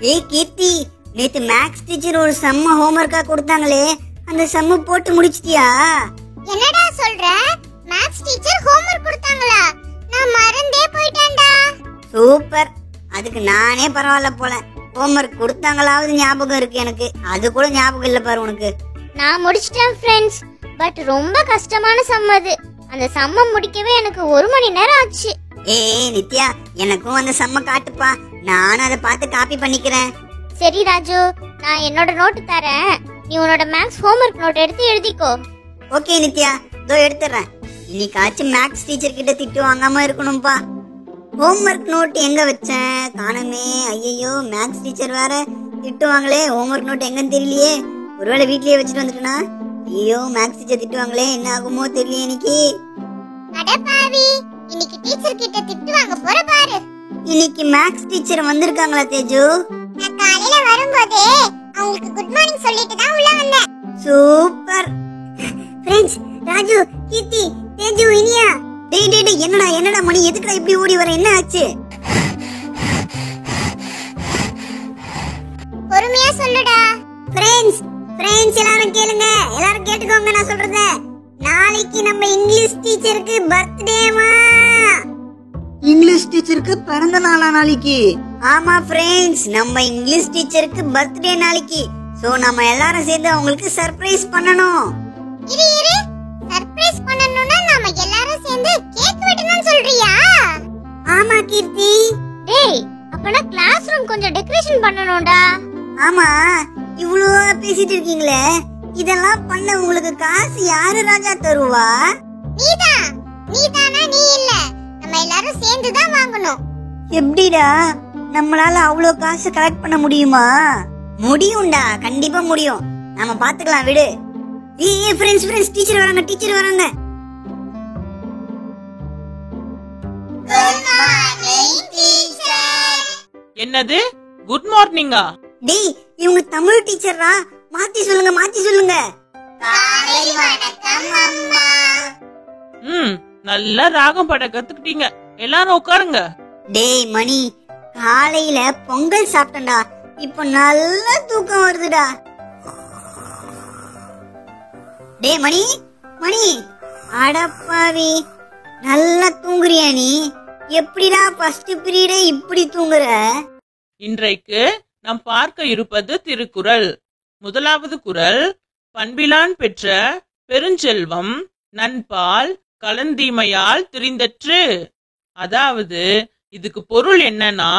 ஏய் கீர்த்தி, நேத்து maths teacher ஒரு செம்ம ஹோம்வொர்க்கா கொடுத்தாங்களே, அந்த செம்ம போட்டு முடிச்சிட்டியா? என்னடா சொல்ற? மேக்ஸ் டீச்சர் ஹோம்வொர்க் கொடுத்தாங்களா? நான் மறந்தே போயிட்டேன்டா. சூப்பர், அதுக்கு நானே பரவாயில்ல போல. ஹோம்வொர்க் கொடுத்தாங்களாவது ஞாபகம் இருக்கு எனக்கு, அது கூட ஞாபகம் இல்ல பாரு உனக்கு. நான் முடிச்சிட்டேன் ஃப்ரெண்ட்ஸ், பட் ரொம்ப கஷ்டமான சம் அது. அந்த சம்ம முடிக்கவே எனக்கு 1 மணி நேரம் ஆச்சு. ஏய் நித்யா, எனக்கும் அந்த செம்ம காட்டுப்பா, நானும் அதை பார்த்து காப்பி பண்ணிக்கிறேன். சரி ராஜு, நான் என்னோட நோட்டு தரேன், நீ உன்னோட மேக்ஸ் ஹோம்வொர்க் நோட் எடுத்து எழுதிக்கோ. ஓகே நித்யா, இதோ எடுத்துறேன். இன்னைக்காச்சும் மேக்ஸ் டீச்சர் கிட்ட திட்டு வாங்காம இருக்கணும்பா. ஹோம்வொர்க் நோட் எங்க வச்சேன்? காணுமே. ஐயோ, மேக்ஸ் டீச்சர் வேற திட்டுவாங்களே. ஹோம்வொர்க் நோட் எங்கன்னு தெரியலையே. ஒருவேளை வீட்லயே வச்சுட்டு வந்துட்டேனா? ஐயோ, மேக்ஸ் டீச்சர் திட்டுவாங்களே, என்ன ஆகுமோ தெரியல இன்னைக்கு. அட பாவி, இன்னைக்கு டீச்சர் கிட்ட திட்டு வாங்க போற பாரு. இன்னைக்கு மேக்ஸ் டீச்சர் வந்திருக்காங்களா தேஜு? நான் காலையில வரும்போதே அவங்களுக்கு குட் மார்னிங் சொல்லிட்டு தான் உள்ள வந்தேன். சூப்பர். ஃப்ரெண்ட்ஸ், ராஜு, கீர்த்தி, தேஜு, இனியா. டேய் டேய் டேய், என்னடா மணி, எதுக்குடா இப்படி ஓடி வர? என்ன ஆச்சு? பொறுமையா சொல்லுடா. ஃப்ரெண்ட்ஸ் எல்லாரும் கேளுங்க, எல்லாரும் கேட்டுக்கோங்க நான் சொல்றத. நாளைக்கு நம்ம இங்கிலீஷ் டீச்சருக்கு பர்த்டேமா. இங்கிலீஷ் டீச்சருக்கு பிறந்த நாளா நாளைக்கு? ஆமா ஃப்ரெண்ட்ஸ், நம்ம இங்கிலீஷ் டீச்சருக்கு பர்த்டே நாளைக்கு. சோ நம்ம எல்லாரும் சேர்ந்து அவங்களுக்கு சர்ப்ரைஸ் பண்ணனும். இரு சர்ப்ரைஸ் பண்ணனும்னா நாம எல்லாரும் சேர்ந்து கேக் வெட்டணும்னு சொல்றியா? ஆமா கீர்த்தி. டேய், அப்பனா கிளாஸ் ரூம் கொஞ்சம் டெக்கரேஷன் பண்ணனும்டா. ஆமா, இவ்ளோ பேசிட்டு இருக்கீங்களே, இதெல்லாம் பண்ண உங்களுக்கு காசு யாரு ராஜா தருவா? நீதானா? நீ இல்ல, நம்ம எல்லாரும் சேர்ந்து தான் வாங்கணும். எப்படிடா நம்மளால அவ்ளோ காசு கலெக்ட் பண்ண முடியுமா? முடியும்டா, கண்டிப்பா முடியும். நாம பாத்துக்கலாம் விடு. ஏய் ஃப்ரெண்ட்ஸ், டீச்சர் வராங்க. Good morning teacher. என்னது குட் மார்னிங்கா? டேய், இவங்க தமிழ் டீச்சரா? மாத்தி சொல்லுங்க. காலை வணக்கம் அம்மா. நல்லா ராகம் பாட கத்துக்கிட்டீங்க. எல்லாரும் உட்காருங்க. டேய் மணி, காலையில பொங்கல் சாப்பிட்டேன்டா, இப்ப நல்ல தூக்கம் வருதுடா. டேய் மணி, அடப்பாவி, நல்லா தூங்குறியா நீ? எப்படிடா ஃபர்ஸ்ட் பீரியடே இப்படி தூங்குற? இன்றைக்கு நாம் பார்க்க இருப்பது திருக்குறள். முதலாவது குறள், பண்பிலான் பெற்ற பெருஞ்செல்வம் நன்பால் கலந்தீமையால் திரிந்தற்று. அதாவது இதுக்கு பொருள் என்னன்னா,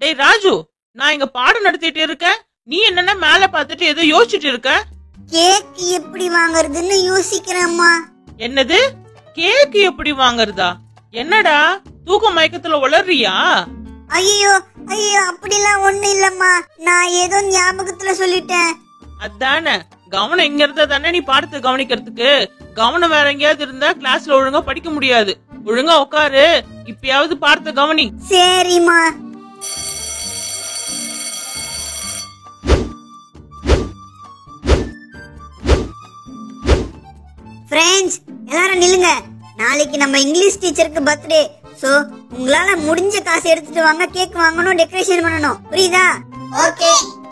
டேய் ராஜு, நான் இங்க பாடம் நடத்திட்டு இருக்கேன், நீ என்னன்னா மேல பார்த்துட்டு ஏதோ யோசிச்சுட்டு இருக்க. கேக் எப்படி வாங்குறதுன்னு யோசிக்கிறேம்மா. என்னது கேக் எப்படி வாங்குறதா? என்னடா தூக்க மயக்கத்துல உளறியா? ஐயோ அப்படிலாம் ஒண்ணு இல்லம்மா, நான் ஏதோ ஞாபகத்துல சொல்லிட்டேன். அதானே, கவனம் எங்க இருந்தா தானே நீ பாடத்தை கவனிக்கிறதுக்கு. கவனம் வேற எங்கேயாவது இருந்தா கிளாஸ்ல ஒழுங்கா படிக்க முடியாது. ஒழுங்கா உட்காரு, இப்பயாவது பாடத்தை கவனி. சரிம்மா. ஃப்ரெண்ட்ஸ், எல்லாரும் நில்லுங்க. நாளைக்கு நம்ம இங்கிலீஷ் டீச்சருக்கு பர்த்டே. சோ உங்களால முடிஞ்ச காசு எடுத்துட்டு வாங்க, கேக் வாங்கணும், டெக்கரேஷன் பண்ணணும். புரியுதா? ஓகே,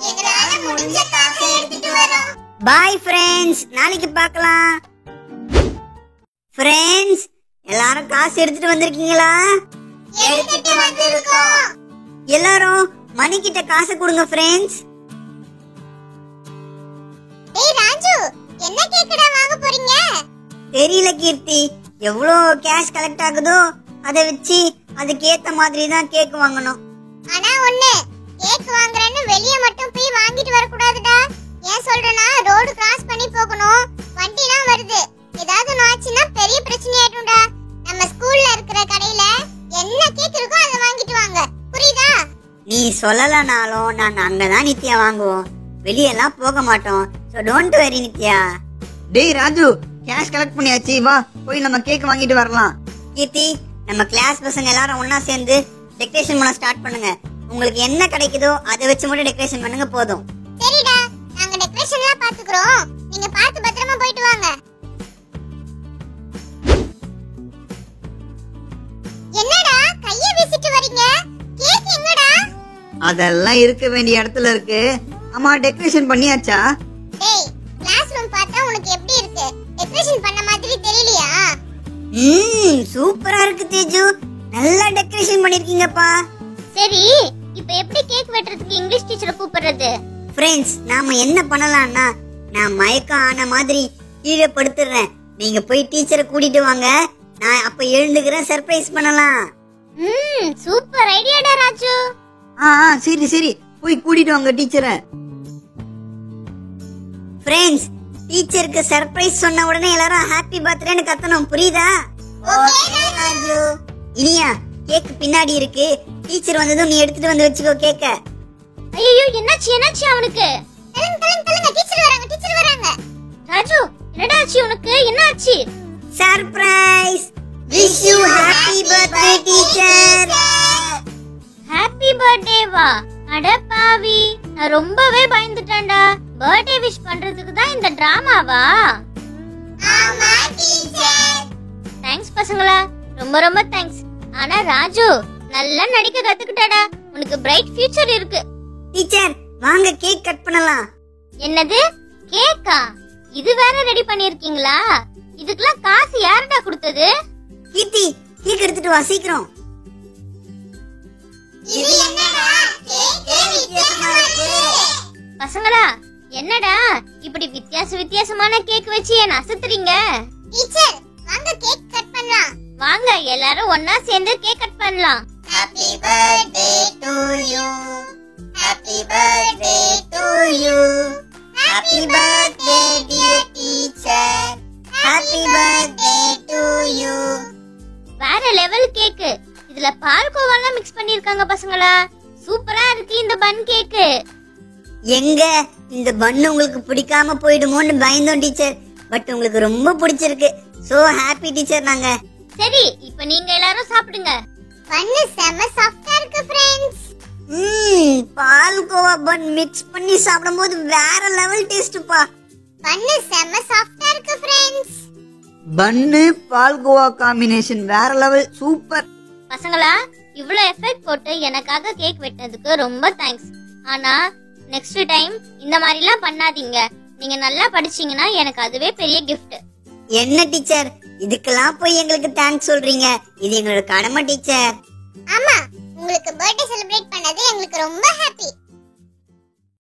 எங்களால முடிஞ்ச காசை எடுத்துட்டு வரோம். பாய் ஃப்ரெண்ட்ஸ், நாளைக்கு பார்க்கலாம். ஃப்ரெண்ட்ஸ், எல்லாரும் காசு எடுத்துட்டு வந்திருக்கீங்களா? எடுத்துட்டு வந்திருக்கோம். எல்லாரும் மணி கிட்ட காசு கொடுங்க ஃப்ரெண்ட்ஸ். டேய் ராஜு, என்ன கேக்கடா வாங்க போறீங்க? தெரியல கீர்த்தி, எவ்வளோ கேஷ் கலெக்ட் ஆகுதோ அதை வச்சு அதுக்கேத்த மாதிரி தான் கேக் வாங்கணும். ஆனா ஒண்ணு, கேக் வாங்குறேன்னு வெளிய மட்டும் போய் வாங்கிட்டு வர கூடாதுடா. ஏன் சொல்றேன்னா, ரோடு கிராஸ் பண்ணி போகணும், வண்டிலாம் வருது, ஏதாவது ஆச்சுன்னா பெரிய பிரச்சனை ஆயிடும்டா. நம்ம ஸ்கூல்ல இருக்கிற கடையில என்ன கேக் இருக்கோ அதை வாங்கிட்டு வாங்க, புரியுதா? நீ சொல்லலனாலும் நாங்க அங்கதான் நித்யா வாங்குவோம், வெளியெல்லாம் போக மாட்டோம். So don't worry Nithya. டேய் ராஜு, கேஷ் கலெக்ட் பண்ணியாச்சு, வா போய் நம்ம கேக் வாங்கிட்டு வரலாம். கீர்த்தி, நம்ம கிளாஸ் பசங்க எல்லாரும் ஒன்னா சேர்ந்து டெக்கரேஷன் பண்ண ஸ்டார்ட் பண்ணுங்க. உங்களுக்கு என்ன கிடைக்குதோ அதை வச்சு மட்டும் டெக்கரேஷன் பண்ணுங்க, போதும். சரிடா, நாங்க டெக்கரேஷன்லாம் பாத்துக்குறோம், நீங்க பார்த்து பத்திரமா போயிட்டு வாங்க. என்னடா கைய வீசிட்டு வரீங்க? கேக் எங்கடா? அதெல்லாம் இருக்க வேண்டிய இடத்துல இருக்கு. அம்மா டெக்கரேஷன் பண்ணியாச்சா? டேய், கிளாஸ் ரூம் பார்த்தா உனக்கு எப்படி இருக்கு? டெக்கரேஷன் பண்ண மாதிரி தெரியலையா? சூப்பரா இருக்கு தேஜு, நல்லா டெக்கரேஷன் பண்ணிருக்கீங்கப்பா. சரி, இப்போ எப்படி கேக் வெட்டுறதுக்கு இங்கிலீஷ் டீச்சரை கூப்பிடுறது? ஃப்ரெண்ட்ஸ், நாம என்ன பண்ணலாம்னா, நான் மயக்கம் ஆன மாதிரி கீழே படுத்துறேன், நீங்க போய் டீச்சரை கூட்டிட்டு வாங்க, நான் அப்ப எழுந்துக்கிறேன், சர்ப்ரைஸ் பண்ணலாம். சூப்பர் ஐடியாடா ராஜு. சரி சரி, போய் கூட்டிட்டு வாங்க டீச்சரை. ஃப்ரெண்ட்ஸ், டீச்சருக்கு சர்ப்ரைஸ் சொன்ன உடனே எல்லாரும் ஹாப்பி பர்த்டேன்னு கத்தணும், புரியுதா? ராஜு, இனியா கேக் பின்னாடி இருக்கு, டீச்சர் வந்ததும் நீ எடுத்துட்டு வந்து வச்சுக்கோ கேக்க. ஐயோ, என்னாச்சு அவனுக்கு? தள்ளுங்க டீச்சர் வராங்க. ராஜு, என்னடா ஆச்சு உனக்கு? என்னாச்சு? Surprise! Wish you happy birthday teacher. ஹாப்பி பர்த்டேவா? அட பாவி, நான் ரொம்பவே பயந்துட்டேன்டா. பர்த்டே விஷ் பண்றதுக்கு தான் இந்த டிராமாவா? ஆமா டீச்சர். தேங்க்ஸ் பசங்களா, ரொம்ப ரொம்ப தேங்க்ஸ். ஆனா ராஜு, நல்லா நடிக்க கத்துக்கிட்டடா. உனக்கு பிரைட் ஃபியூச்சர் இருக்கு. டீச்சர், வாங்க கேக் கட் பண்ணலாம். என்னது, கேக்கா? இது வேற ரெடி பண்ணிருக்கீங்களா? இதுக்கெல்லாம் காசு யாரடா கொடுத்தது? கீர்த்தி, கேக் எடுத்துட்டு வா சீக்கிரம். இது என்னடா, கேக் வித்தியாசமா இருக்கு. பசங்களா, என்னடா இப்படி வித்தியாசமான கேக் வச்சு என்ன அசத்துறீங்க? டீச்சர், வாங்க கேக் கட் பண்ணலாம். வாங்க எல்லாரும் ஒண்ணா சேர்ந்து கேக் கட் பண்ணலாம். Happy birthday to you. Happy birthday to you. Happy birthday dear teacher. Happy birthday to you. வேற லெவல் கேக். இதுல பால்கோவாலாம் மிக்ஸ் பண்ணிருக்காங்க பசங்களா. சூப்பரா இருக்கு இந்த பன் கேக். எங்க இந்த பன் உங்களுக்கு பிடிக்காம போயிடுமோன்னு பயந்தோம் டீச்சர், பட் உங்களுக்கு ரொம்ப பிடிச்சிருக்கு. சோ ஹாப்பி டீச்சர் நாங்க. சரி, இப்போ நீங்க எல்லாரும் சாப்பிடுங்க. பன்னு செம சாஃப்ட்டா இருக்கு फ्रेंड्स. பால்கோவா பன் மிக்ஸ் பண்ணி சாப்பிடும்போது வேற லெவல் டேஸ்ட்ப்பா. பன்னு செம சாஃப்ட்டா இருக்கு फ्रेंड्स. பன்னு பால்கோவா காம்பினேஷன் வேற லெவல், சூப்பர். பசங்களா, இவ்ளோ எஃபெக்ட் போட்டு எனக்காக கேக் வெட்டினதுக்கு ரொம்ப தேங்க்ஸ். ஆனா நெக்ஸ்ட் டைம் இந்த மாதிரிலாம் பண்ணாதீங்க. நீங்க நல்லா படிச்சீங்கன்னா எனக்கு அதுவே பெரிய gift. என்ன டீச்சர், இதுக்கெல்லாம் போய் எங்களுக்கு தேங்க்ஸ் சொல்றீங்க? இது எங்களோட கடமை டீச்சர். ஆமா, உங்களுக்கு பர்த்டே செலிப்ரேட் பண்ணது எங்களுக்கு ரொம்ப ஹாப்பி.